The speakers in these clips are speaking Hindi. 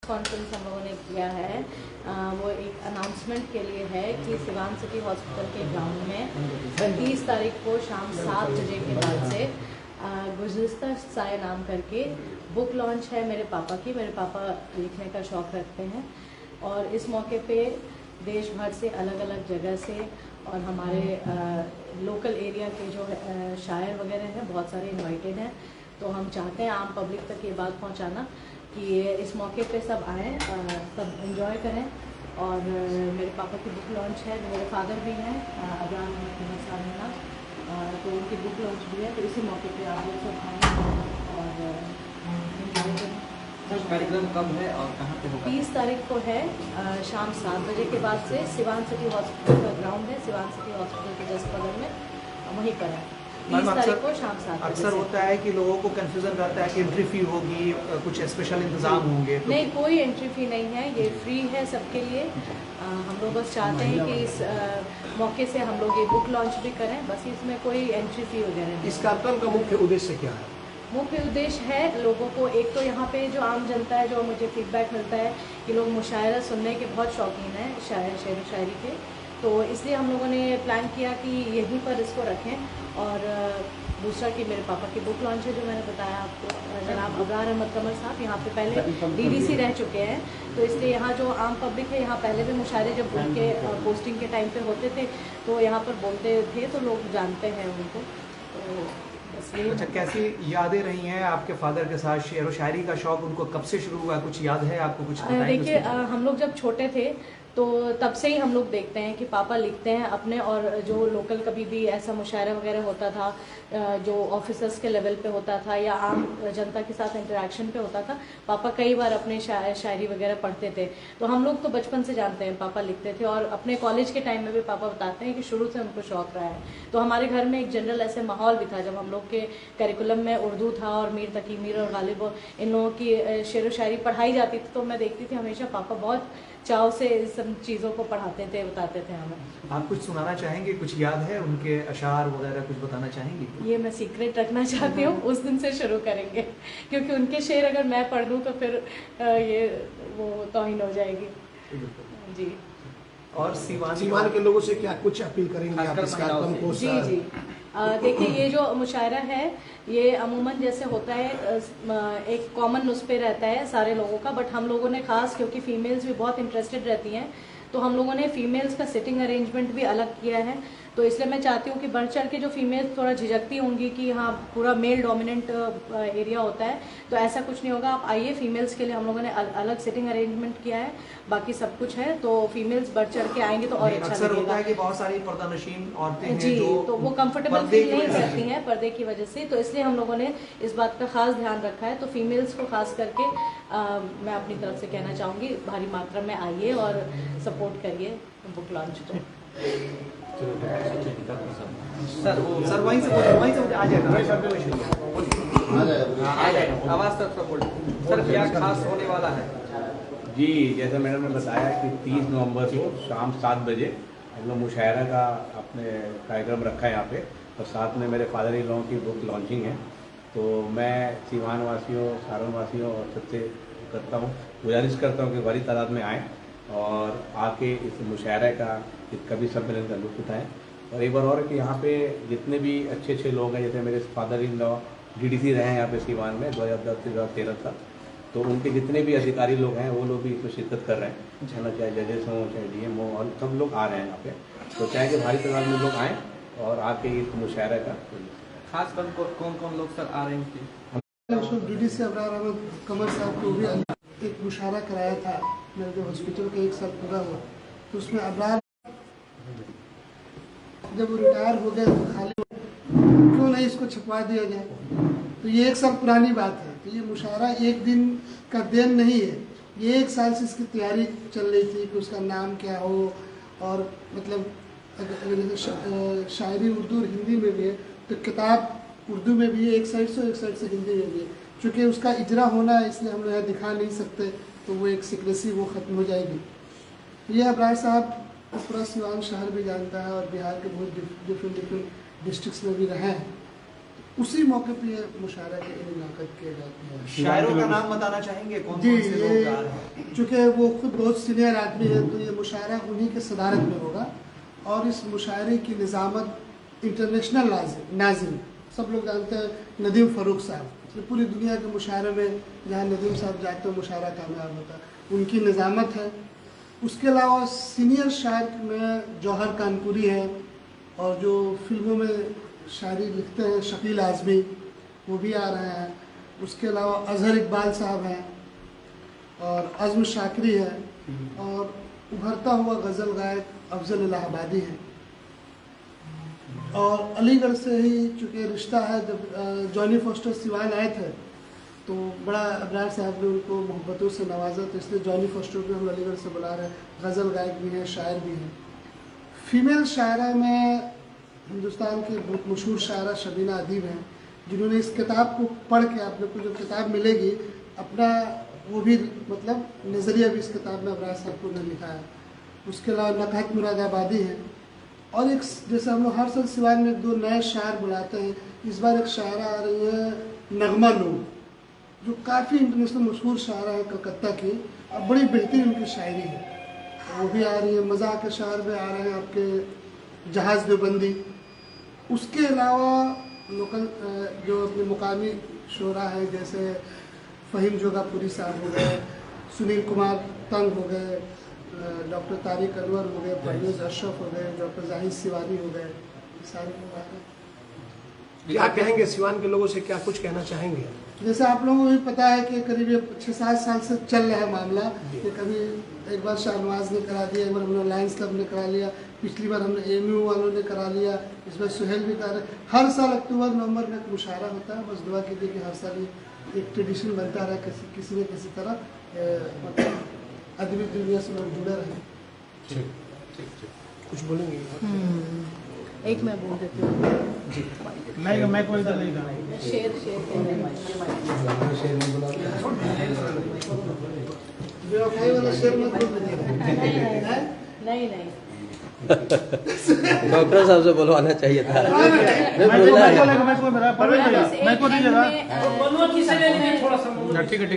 कॉन्फ्रेंस हम लोगों ने किया है वो एक अनाउंसमेंट के लिए है कि सिवान सिटी हॉस्पिटल के ग्राउंड में 30 तारीख को शाम 7 बजे के बाद से गुज़िश्ता साए नाम करके बुक लॉन्च है मेरे पापा की। मेरे पापा लिखने का शौक़ रखते हैं और इस मौके पे देश भर से अलग अलग जगह से और हमारे लोकल एरिया के जो शायर वगैरह हैं बहुत सारे इनवाइटेड हैं। तो हम चाहते हैं आम पब्लिक तक ये बात पहुंचाना कि इस मौके पे सब आएँ, सब एंजॉय करें। और मेरे पापा की बुक लॉन्च है, मेरे फादर भी हैं अब्रार अहमद साहब, तो उनकी बुक लॉन्च भी है। तो इसी मौके पे आप लोग सब आएँ और एंजॉय करें। कार्यक्रम कब है और कहाँ पे होगा? 30 तारीख को है शाम 7 बजे के बाद से सिवान सिटी हॉस्पिटल का ग्राउंड है, सिवान सिटी हॉस्पिटल के जस्ट बगल में, वहीं पर है। 30 तारीख को शाम 7 बजे। अक्सर होता है कि लोगों को कंफ्यूजन रहता है कि एंट्री फी होगी, कुछ स्पेशल इंतजाम होंगे। तो नहीं, कोई एंट्री फी नहीं है, ये फ्री है सबके लिए। हम लोग बस चाहते हैं कि इस मौके से हम लोग ये बुक लॉन्च भी करें, बस इसमें कोई एंट्री फी वगैरह नहीं। इस कार्यक्रम का मुख्य उद्देश्य क्या है? मुख्य उद्देश्य है लोगों को, एक तो यहाँ पे जो आम जनता है, जो मुझे फीडबैक मिलता है कि लोग मुशायरा सुनने के बहुत शौकीन हैं, शेर व शायरी के। तो इसलिए हम लोगों ने प्लान किया कि यहीं पर इसको रखें। और दूसरा कि मेरे पापा की बुक लॉन्च है, जो मैंने बताया आपको, जनाब अब्रार अहमद साहब यहाँ पे पहले डीडीसी रह चुके हैं। तो इसलिए यहाँ जो आम पब्लिक है, यहाँ पहले भी मुशायरे जब उनके पोस्टिंग के टाइम पे होते थे तो यहाँ पर बोलते थे, तो लोग जानते हैं उनको। तो अच्छा, कैसी यादें रही हैं आपके फादर के साथ? शेर व शायरी का शौक उनको कब से शुरू हुआ, कुछ याद है आपको? कुछ देखिए, हम लोग जब छोटे थे तो तब से ही हम लोग देखते हैं कि पापा लिखते हैं अपने, और जो लोकल कभी भी ऐसा मुशायरा वगैरह होता था जो ऑफिसर्स के लेवल पे होता था या आम जनता के साथ इंटरेक्शन पे होता था, पापा कई बार अपने शायरी वगैरह पढ़ते थे। तो हम लोग तो बचपन से जानते हैं पापा लिखते थे, और अपने कॉलेज के टाइम में भी पापा बताते हैं कि शुरू से उनको शौक रहा है। तो हमारे घर में एक जनरल ऐसे माहौल भी था, जब हम लोग के करिकुलम में उर्दू था और मीर तकी मीर और गालिब इन लोगों की शेर व शायरी पढ़ाई जाती थी, तो मैं देखती थी हमेशा पापा बहुत चाव से इस सब चीज़ों को पढ़ाते थे, बताते थे हमें। आप कुछ सुनाना चाहेंगे? कुछ याद है उनके अशार वगैरह, कुछ बताना चाहेंगे? ये मैं सीक्रेट रखना चाहती हूँ, उस दिन से शुरू करेंगे, क्योंकि उनके शेर अगर मैं पढ़ दूँ तो फिर ये वो तौहीन हो जाएगी जी। और सीवान के लोगों से क्या कुछ अपील करेंगे आप इस कार्यक्रम को? जी जी, देखिए, ये जो मुशायरा है ये अमूमन जैसे होता है एक कॉमन नुस्खे पे रहता है सारे लोगों का, बट हम लोगों ने खास, क्योंकि फीमेल्स भी बहुत इंटरेस्टेड रहती हैं, तो हम लोगों ने फीमेल्स का सिटिंग अरेंजमेंट भी अलग किया है। तो इसलिए मैं चाहती हूँ कि बढ़ चढ़ के जो फीमेल्स थोड़ा झिझकती होंगी कि हाँ पूरा मेल डोमिनेंट एरिया होता है, तो ऐसा कुछ नहीं होगा। आप आइए, फीमेल्स के लिए हम लोगों ने अलग सिटिंग अरेंजमेंट किया है, बाकी सब कुछ है। तो फीमेल्स बढ़ चढ़ के आएंगे तो और अच्छा अक्सर होता है कि बहुत सारी पर्दानशीन औरतें हैं जी, जो तो वो कंफर्टेबल फील नहीं करती हैं पर्दे की वजह से। तो इसलिए हम लोगों ने इस बात का खास ध्यान रखा है। तो फीमेल्स को खास करके मैं अपनी तरफ से कहना चाहूँगी, भारी मात्रा में आइए और सपोर्ट करिए बुक लॉन्च को। सर वहीं से आ जाएगा आवाज तक बोल। सर क्या खास होने वाला है? जी, जैसे मैडम ने बताया कि 30 नवंबर को शाम 7 बजे हम लोग मुशायरा का अपने कार्यक्रम रखा है यहाँ पे, और साथ में मेरे फादर इन लॉ की बुक लॉन्चिंग है। तो मैं सीवान वासियों, सारण वासियों और सबसे करता हूँ, गुजारिश करता हूँ कि बड़ी तादाद में आएँ और आके इस मुशायरे का, इस कवि सम्मेलन का लुत्फ उठाएँ। और एक बार और कि यहाँ पे जितने भी अच्छे अच्छे लोग हैं, जैसे मेरे फादर इन लॉ डीडीसी रहे हैं यहाँ पे सीवान में 2010 से 2013 तक, तो उनके जितने भी अधिकारी लोग हैं वो लोग भी इसमें शिरकत कर रहे हैं, चाहे जजेस हों, चाहे डीएम हो, और सब लोग आ रहे हैं यहाँ पे। तो चाहे कि भारी तादाद में लोग आएँ और आके इस मुशायरे का खास कर कौन कौन लोग सर आ रहे हैं? डीडीसी अब्रार अहमद कमर साहब को भी एक मुशायरा कराया था मेरे जो हॉस्पिटल का 1 साल पूरा हुआ, तो उसमें अब्रार जब वो रिटायर हो गए तो खाली क्यों नहीं इसको छपवा दिया जाए। तो ये 1 साल पुरानी बात है। तो ये मुशायरा एक दिन का देन नहीं है, ये 1 साल से इसकी तैयारी चल रही थी कि उसका नाम क्या हो, और मतलब शायरी उर्दू और हिंदी में भी है, तो किताब उर्दू में भी है एक साइड से हिंदी में भी है। चूँकि उसका इजरा होना है इसलिए हम लोग यहाँ दिखा नहीं सकते, तो वो एक सीक्रेसी वो ख़त्म हो जाएगी। ये अब्रार साहब पूरा सिवान शहर भी जानता है और बिहार के बहुत डिफरेंट डिस्ट्रिक्ट्स में भी रहे हैं। उसी मौके पे ये मुशायरा के इनाक़ात किए जाते हैं। शायरों का नाम बताना चाहेंगे कौन जी, कौन से लोग गा रहे हैं? चूँकि वो खुद बहुत सीनियर आदमी है तो ये मुशायरा उन्हीं के सदारत में होगा और इस मुशायरे की निज़ामत इंटरनेशनल नाज़िम सब लोग जानते हैं नदीम फ़ारूक साहब। ये पूरी दुनिया के मुशायरे में जहाँ नदीम साहब जाते हैं मुशायरा कामयाब होता है, उनकी निज़ामत है। उसके अलावा सीनियर शायर में जौहर कानपुरी है और जो फिल्मों में शायरी लिखते हैं शकील आज़मी, वो भी आ रहे हैं। उसके अलावा अज़हर इकबाल साहब हैं और अज़्म शाकरी है और उभरता हुआ गज़ल गायक अफजल इलाहाबादी हैं। और अलीगढ़ से ही चूँकि रिश्ता है, जब जॉनी फॉस्टर सिवान आए थे तो बड़ा अबरार साहब ने उनको मोहब्बतों से नवाजा, तो इसलिए जॉनी फॉस्टर को हम अलीगढ़ से बुला रहे हैं। गज़ल गायक भी हैं, शायर भी हैं। फीमेल शायरा में हिंदुस्तान की बहुत मशहूर शायरा शबीना अदीब हैं, जिन्होंने इस किताब को पढ़ के आपको जो किताब मिलेगी अपना वो भी मतलब नज़रिया भी इस किताब में अबरार साहब को ने लिखा है। उसके अलावा नकहत मुरादाबादी हैं और एक जैसे हम लोग हर साल सिवान में 2 नए शायर बुलाते हैं, इस बार एक शायरा आ रही है नगमा नूर, जो काफ़ी इंटरनेशनल मशहूर शायरा है कलकत्ता की और बड़ी बेहतरीन उनकी शायरी है, वो भी आ रही है। मज़ाक के शायर भी आ रहे हैं आपके जहाज़ देवबंदी। उसके अलावा लोकल जो अपने मुकामी शोरा है जैसे फ़हीम जोगापुरी साहब हो गए, सुनील कुमार तंग हो गए, डॉक्टर तारिक अनवर हो गए, परवेज़ अशरफ हो गए, डॉक्टर जाहिद सिवानी हो गए, सारे लोग आ गए। क्या कहेंगे सिवान के लोगों से, क्या कुछ कहना चाहेंगे? जैसे आप लोगों को भी पता है कि करीब 6-7 साल से चल रहा है मामला कि कभी एक बार शाहनवाज ने करा दिया, एक बार हमने लायंस क्लब ने करा लिया, पिछली बार हमने AMU वालों ने करा लिया, इस बार सुहेल भी करा रहे। हर साल अक्टूबर नवंबर में एक मुशायरा होता है। बस दुआ कीजिए कि हर साल एक ट्रेडिशन बनता रहा, किसी न किसी तरह मतलब अदबी दुनिया से लोग जुड़े रहे। कुछ बोलेंगे? एक मैं बोल देती हूँ। मैं कोई इधर नहीं गा। शेर बेवफाई वाला शेर मत बोलिए। नहीं नहीं डॉक्टर साहब से बुलवाना चाहिए था। ठीक है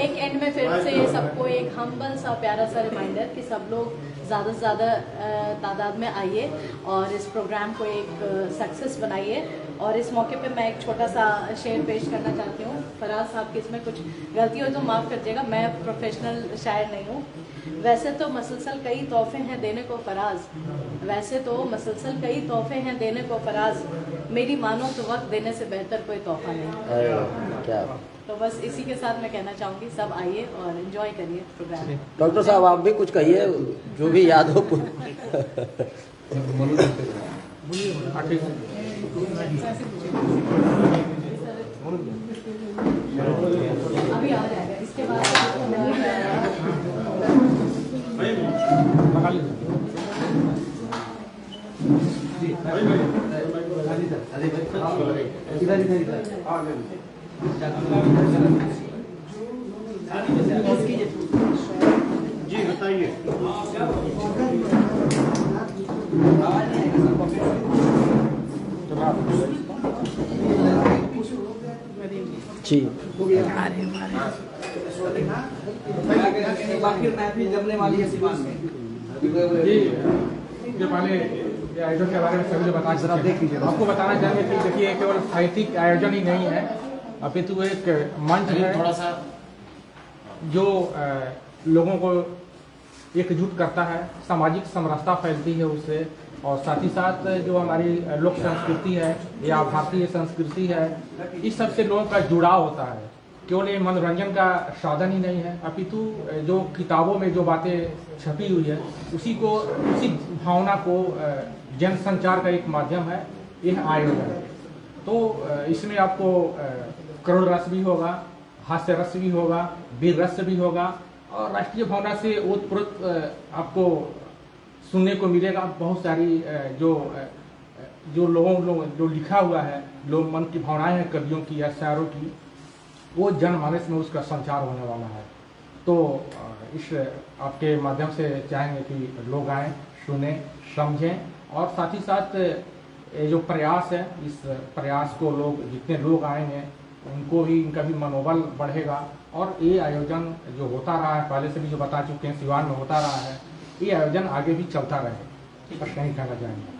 एक एंड में फिर से सबको एक हम्बल सा प्यारा सा रिमाइंडर कि सब लोग ज़्यादा से ज़्यादा तादाद में आइए और इस प्रोग्राम को एक सक्सेस बनाइए। और इस मौके पे मैं एक छोटा सा शेर पेश करना चाहती हूँ। फराज साहब की इसमें कुछ गलती हो तो माफ़ कर दिएगा, मैं प्रोफेशनल शायर नहीं हूँ। वैसे तो मसलसल कई तोहफे हैं देने को फराज, वैसे तो मसलसल कई तोहफे हैं देने को फराज, मेरी मानो तो वक्त देने से बेहतर कोई तोहफा नहीं। क्या तो बस इसी के साथ मैं कहना चाहूँगी, सब आइए और एंजॉय करिए प्रोग्राम। डॉक्टर साहब आप भी कुछ कहिए, जो भी याद हो। अभी आ जाएगा इसके बाद जी बताइए। जी बाकी महफिल जमने वाली है सिवान में। जी जो पहले ये आयोजन के बारे में सभी लोग बता जरा देख लीजिए। आपको बताना चाहेंगे कि देखिए केवल साहित्यिक आयोजन ही नहीं है, अपितु एक मंच है थोड़ा सा जो लोगों को एकजुट करता है, सामाजिक समरसता फैलती है उससे, और साथ ही साथ जो हमारी लोक संस्कृति है या भारतीय संस्कृति है, इस सब से लोगों का जुड़ाव होता है। केवल ये मनोरंजन का साधन ही नहीं है, अपितु जो किताबों में जो बातें छपी हुई है उसी भावना को जन संचार का एक माध्यम है यह आयोजन। तो इसमें आपको करुण रस भी होगा, हास्य रस भी होगा, वीर रस भी होगा, और राष्ट्रीय भावना से ओतप्रोत आपको सुनने को मिलेगा। बहुत सारी जो लोगों जो लिखा हुआ है, लोग मन की भावनाएं हैं कवियों की या शायरों की, वो जनमानस में उसका संचार होने वाला है। तो इस आपके माध्यम से चाहेंगे कि लोग आएँ, सुने, समझें और साथ ही साथ ये जो प्रयास है, इस प्रयास को लोग, जितने लोग आएंगे उनको भी, इनका भी मनोबल बढ़ेगा और ये आयोजन जो होता रहा है, पहले से भी जो बता चुके हैं सिवान में होता रहा है, ये आयोजन आगे भी चलता रहे, बस नहीं कहना चाहेंगे।